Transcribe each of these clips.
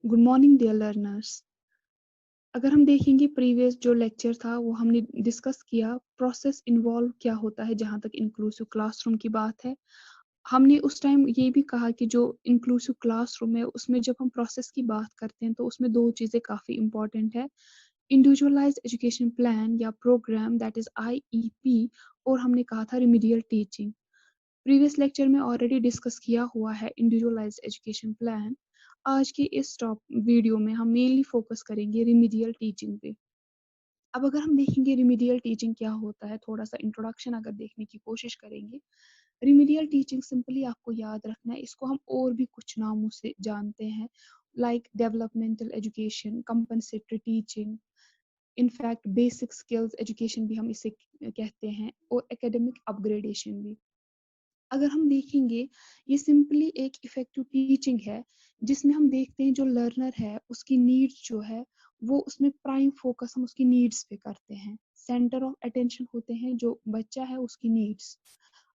Good morning dear learners. अगर हम देखेंगे प्रीवियस जो लेक्चर था वो हमने डिस्कस किया प्रोसेस इन्वॉल्व क्या होता है जहाँ तक इंक्लूसिव क्लासरूम की बात है। हमने उस टाइम ये भी कहा कि जो इंक्लूसिव क्लासरूम है उसमें जब हम प्रोसेस की बात करते हैं तो उसमें दो चीज़ें काफ़ी इंपॉर्टेंट है, इंडिविजुअलाइज्ड एजुकेशन प्लान या प्रोग्राम दैट इज़ IEP, और हमने कहा था रिमीडियल टीचिंग। प्रीवियस लेक्चर में ऑलरेडी डिस्कस किया हुआ है इंडिविजुअलाइज्ड एजुकेशन प्लान। आज के इस टॉप वीडियो में हम मेनली फोकस करेंगे रिमीडियल टीचिंग पे। अब अगर हम देखेंगे रिमीडियल टीचिंग क्या होता है, थोड़ा सा इंट्रोडक्शन अगर देखने की कोशिश करेंगे। रिमीडियल टीचिंग सिंपली आपको याद रखना है, इसको हम और भी कुछ नामों से जानते हैं, like developmental education, compensatory teaching, in fact basic skills education भी हम इसे कहते हैं, और एकेडमिक अपग्रेडेशन भी। अगर हम देखेंगे ये सिंपली एक इफेक्टिव टीचिंग है जिसमें हम देखते हैं जो लर्नर है उसकी नीड्स जो है वो उसमें प्राइम फोकस हम उसकी नीड्स पे करते हैं, सेंटर ऑफ अटेंशन होते हैं जो बच्चा है उसकी नीड्स।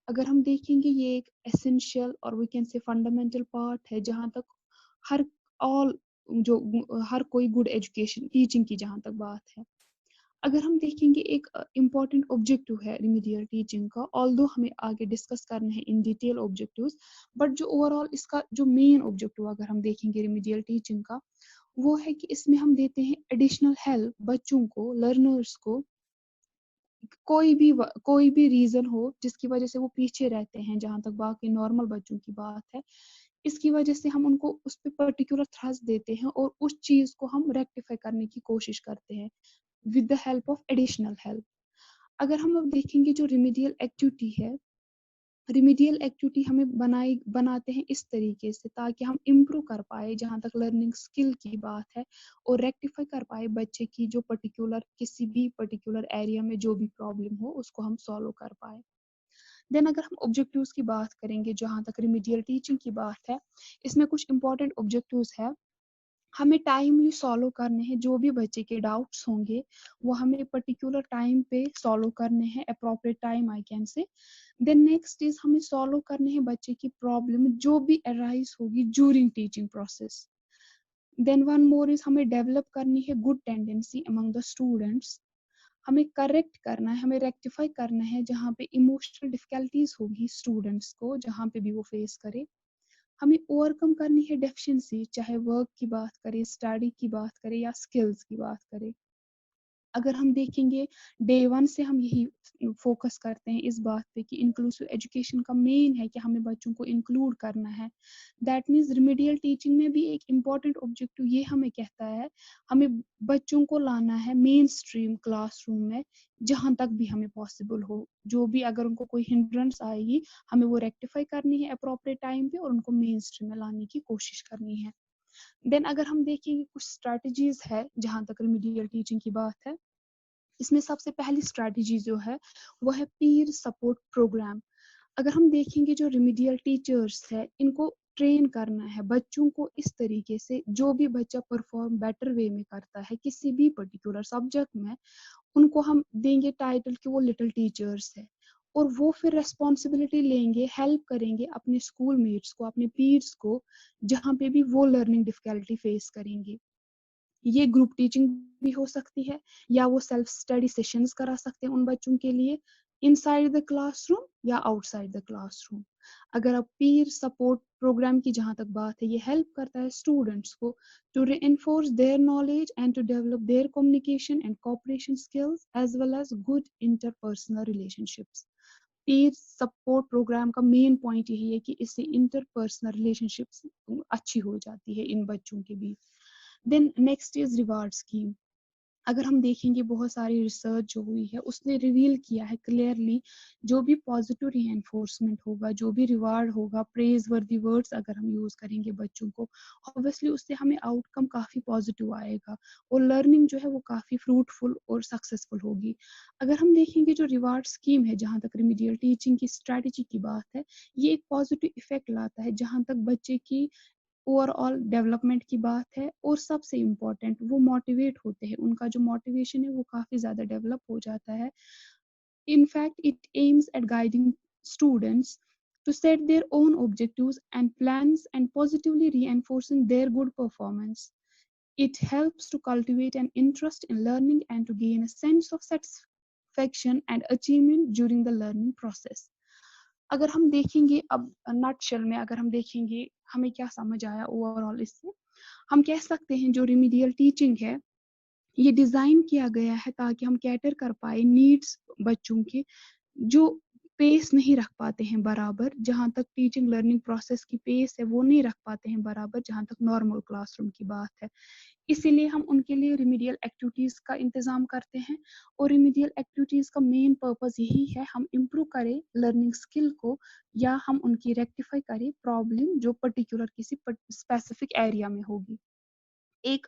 अगर हम देखेंगे ये एक एसेंशियल और we can say fundamental part है जहाँ तक हर ऑल जो हर कोई गुड एजुकेशन टीचिंग की जहाँ तक बात है। अगर हम देखेंगे एक इम्पॉर्टेंट ऑब्जेक्टिव है रिमीडियल टीचिंग का, ऑल्दो हमें आगे डिस्कस करना है इन डिटेल ऑब्जेक्टिव्स, बट जो ओवरऑल इसका जो मेन ऑब्जेक्टिव अगर हम देखेंगे रिमीडियल टीचिंग का वो है कि इसमें हम देते हैं एडिशनल हेल्प बच्चों को, लर्नर्स को। कोई भी रीजन हो जिसकी वजह से वो पीछे रहते हैं जहाँ तक बाकी नॉर्मल बच्चों की बात है, इसकी वजह से हम उनको उस पर पर्टिकुलर थ्रस्ट देते हैं और उस चीज को हम रेक्टिफाई करने की कोशिश करते हैं with the help of additional help. अगर हम अब देखेंगे जो रिमीडियल एक्टिविटी है, रिमीडियल एक्टिविटी हमें बनाते हैं इस तरीके से ताकि हम इम्प्रूव कर पाए जहाँ तक लर्निंग स्किल की बात है, और रेक्टिफाई कर पाए बच्चे की जो पर्टिकुलर किसी भी पर्टिकुलर एरिया में जो भी प्रॉब्लम हो उसको हम सॉल्व कर पाए। देन अगर हम ऑब्जेक्टिव्स की बात करेंगे जहाँ तक रिमीडियल टीचिंग की बात है, इसमें कुछ इंपॉर्टेंट ऑब्जेक्टिव्स है। हमें टाइमली सॉल्व करने हैं जो भी बच्चे के डाउट्स होंगे वो हमें पर्टिकुलर टाइम पे सॉल्व करने हैं, appropriate time I can say. Then next is हमें सॉल्व करने हैं बच्चे की प्रॉब्लम जो भी अराइज होगी during teaching process. Then one more is हमें डेवलप करनी है good tendency among the students. हमें करेक्ट करना है, हमें रेक्टिफाई करना है जहाँ पे इमोशनल डिफिकल्टीज होगी स्टूडेंट्स को जहाँ पे भी वो फेस करे। हमें ओवरकम करनी है डेफिशिएंसी, चाहे वर्क की बात करें, स्टडी की बात करें या स्किल्स की बात करें। अगर हम देखेंगे डे वन से हम यही फोकस करते हैं इस बात पे कि इंक्लूसिव एजुकेशन का मेन है कि हमें बच्चों को इंक्लूड करना है। दैट मीन्स रिमीडियल टीचिंग में भी एक इम्पॉर्टेंट ऑब्जेक्टिव ये हमें कहता है, हमें बच्चों को लाना है मेन स्ट्रीम क्लासरूम में जहाँ तक भी हमें पॉसिबल हो। जो भी अगर उनको कोई हिंड्रेंस आएगी हमें वो रेक्टिफाई करनी है अप्रोप्रिएट टाइम पे और उनको मेन स्ट्रीम में लाने की कोशिश करनी है। देन अगर हम देखेंगे कुछ स्ट्रैटेजीज है जहाँ तक रिमीडियल टीचिंग की बात है, इसमें सबसे पहली स्ट्रैटेजी जो है वो है पीर सपोर्ट प्रोग्राम। अगर हम देखेंगे जो रिमीडियल टीचर्स है इनको ट्रेन करना है बच्चों को इस तरीके से जो भी बच्चा परफॉर्म बेटर वे में करता है किसी भी पर्टिकुलर सब्जेक्ट में, उनको हम देंगे टाइटल कि वो लिटिल टीचर्स है, और वो फिर रेस्पॉन्सिबिलिटी लेंगे, हेल्प करेंगे अपने स्कूल मेट्स को, अपने पीर्स को जहाँ पे भी वो लर्निंग डिफिकल्टी फेस करेंगे। ये ग्रुप टीचिंग भी हो सकती है या वो सेल्फ स्टडी सेशंस करा सकते हैं उन बच्चों के लिए इनसाइड द क्लासरूम या आउटसाइड द क्लासरूम। अगर अब पीर सपोर्ट प्रोग्राम की जहाँ तक बात है, ये हेल्प करता है स्टूडेंट्स को to reinforce their knowledge and to develop their communication and cooperation skills as well as good interpersonal relationships। Pir support programme का मेन पॉइंट यही है कि इससे इंटरपर्सनल रिलेशनशिप्स अच्छी हो जाती है इन बच्चों के बीच। Then next is reward scheme. अगर हम देखेंगे बहुत सारी रिसर्च जो हुई है उसने रिवील किया है क्लियरली, जो भी पॉजिटिव रीएनफोर्समेंट होगा, जो भी रिवार्ड होगा, प्रेज वर्दी वर्ड्स अगर हम यूज करेंगे बच्चों को, ऑब्वियसली उससे हमें आउटकम काफी पॉजिटिव आएगा और लर्निंग जो है वो काफी फ्रूटफुल और सक्सेसफुल होगी। अगर हम देखेंगे जो रिवार्ड स्कीम है जहाँ तक रिमीडियल टीचिंग की स्ट्रेटेजी की बात है, ये एक पॉजिटिव इफेक्ट लाता है जहाँ तक बच्चे की ओवरऑल डेवलपमेंट की बात है, और सबसे इम्पोर्टेंट वो मोटिवेट होते हैं, उनका जो मोटिवेशन है वो काफ़ी ज़्यादा डेवलप हो जाता है। In fact it aims at guiding students to set their own objectives and plans and positively reinforcing their good performance. It helps to cultivate an interest in learning and to gain a sense of satisfaction and achievement during the learning process. اگر ہم دیکھیں گے اب نٹ شل میں اگر ہم دیکھیں گے ہمیں کیا سمجھ آیا اوور آل اس سے، ہم کہہ سکتے ہیں جو ریمیڈیل ٹیچنگ ہے یہ ڈیزائن کیا گیا ہے تاکہ ہم کیٹر کر پائے نیڈس بچوں کے جو پیس نہیں رکھ پاتے ہیں برابر، جہاں تک ٹیچنگ لرننگ پروسیس کی پیس ہے وہ نہیں رکھ پاتے ہیں برابر جہاں تک نارمل کلاس روم کی بات ہے. اسی لیے ہم ان کے لیے ریمیڈیل ایکٹیویٹیز کا انتظام کرتے ہیں، اور ریمیڈیل ایکٹیویٹیز کا مین پرپز یہی ہے ہم امپروو کریں لرننگ اسکل کو، یا ہم ان کی ریکٹیفائی کریں پرابلم جو پرٹیکولر کسی اسپیسیفک ایریا میں ہوگی. ایک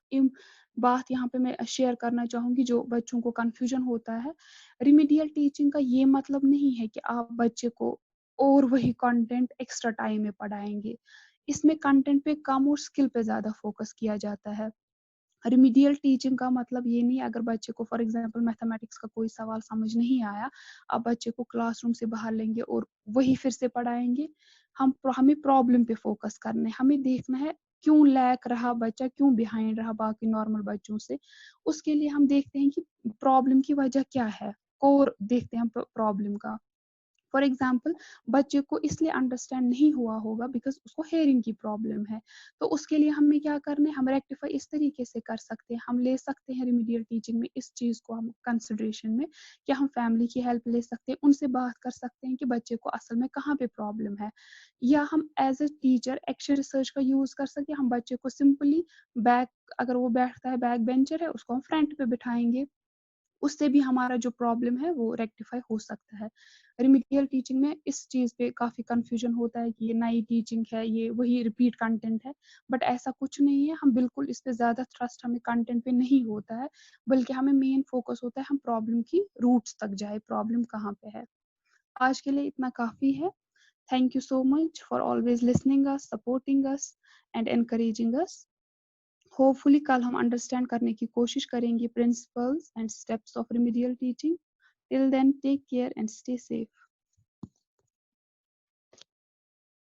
بات یہاں پہ میں شیئر کرنا چاہوں گی جو بچوں کو کنفیوژن ہوتا ہے، ریمیڈیل ٹیچنگ کا یہ مطلب نہیں ہے کہ آپ بچے کو اور وہی کنٹینٹ ایکسٹرا ٹائم میں پڑھائیں گے. اس میں کنٹینٹ پہ کم اور اسکل پہ زیادہ فوکس کیا جاتا ہے. ریمیڈیل ٹیچنگ کا مطلب یہ نہیں اگر بچے کو فار ایگزامپل میتھمیٹکس کا کوئی سوال سمجھ نہیں آیا، آپ بچے کو کلاس روم سے باہر لیں گے اور وہی پھر سے پڑھائیں گے. ہمیں پرابلم پہ فوکس کرنا ہے، ہمیں دیکھنا ہے کیوں لیک رہا بچہ، کیوں بیہائنڈ رہا باقی نارمل بچوں سے. اس کے لیے ہم دیکھتے ہیں کہ پرابلم کی وجہ کیا ہے، کور دیکھتے ہیں پرابلم کا. فار ایگزامپل بچے کو اس لیے انڈرسٹینڈ نہیں ہوا ہوگا بیکاز اس کو ہیئرنگ کی پرابلم ہے، تو اس کے لیے ہمیں کیا کرنا ہے، ہم ریکٹیفائی اس طریقے سے کر سکتے ہیں، ہم لے سکتے ہیں ریمیڈیل ٹیچنگ میں اس چیز کو ہم کنسیڈریشن میں کہ ہم فیملی کی ہیلپ لے سکتے ہیں، ان سے بات کر سکتے ہیں کہ بچے کو اصل میں کہاں پہ پرابلم ہے. یا ہم as a teacher action research کا یوز کر سکتے ہیں، ہم بچے کو سمپلی بیک اگر وہ بیٹھتا ہے بیک بینچر ہے اس کو ہم فرنٹ پہ بٹھائیں گے، اس سے بھی ہمارا جو پرابلم ہے وہ ریکٹیفائی ہو سکتا ہے. ریمیڈیل ٹیچنگ میں اس چیز پہ کافی کنفیوژن ہوتا ہے کہ یہ نئی ٹیچنگ ہے، یہ وہی ریپیٹ کنٹینٹ ہے، بٹ ایسا کچھ نہیں ہے. ہم بالکل اس پہ زیادہ تھرسٹ ہمیں کنٹینٹ پہ نہیں ہوتا ہے، بلکہ ہمیں مین فوکس ہوتا ہے ہم پرابلم کی روٹس تک جائے، پرابلم کہاں پہ ہے. آج کے لیے اتنا کافی ہے. Thank you so much for always listening us, supporting us and encouraging us. Hopefully کل ہم انڈرسٹینڈ کرنے کی کوشش کریں گے principles and steps of remedial teaching. Till then take care and stay safe.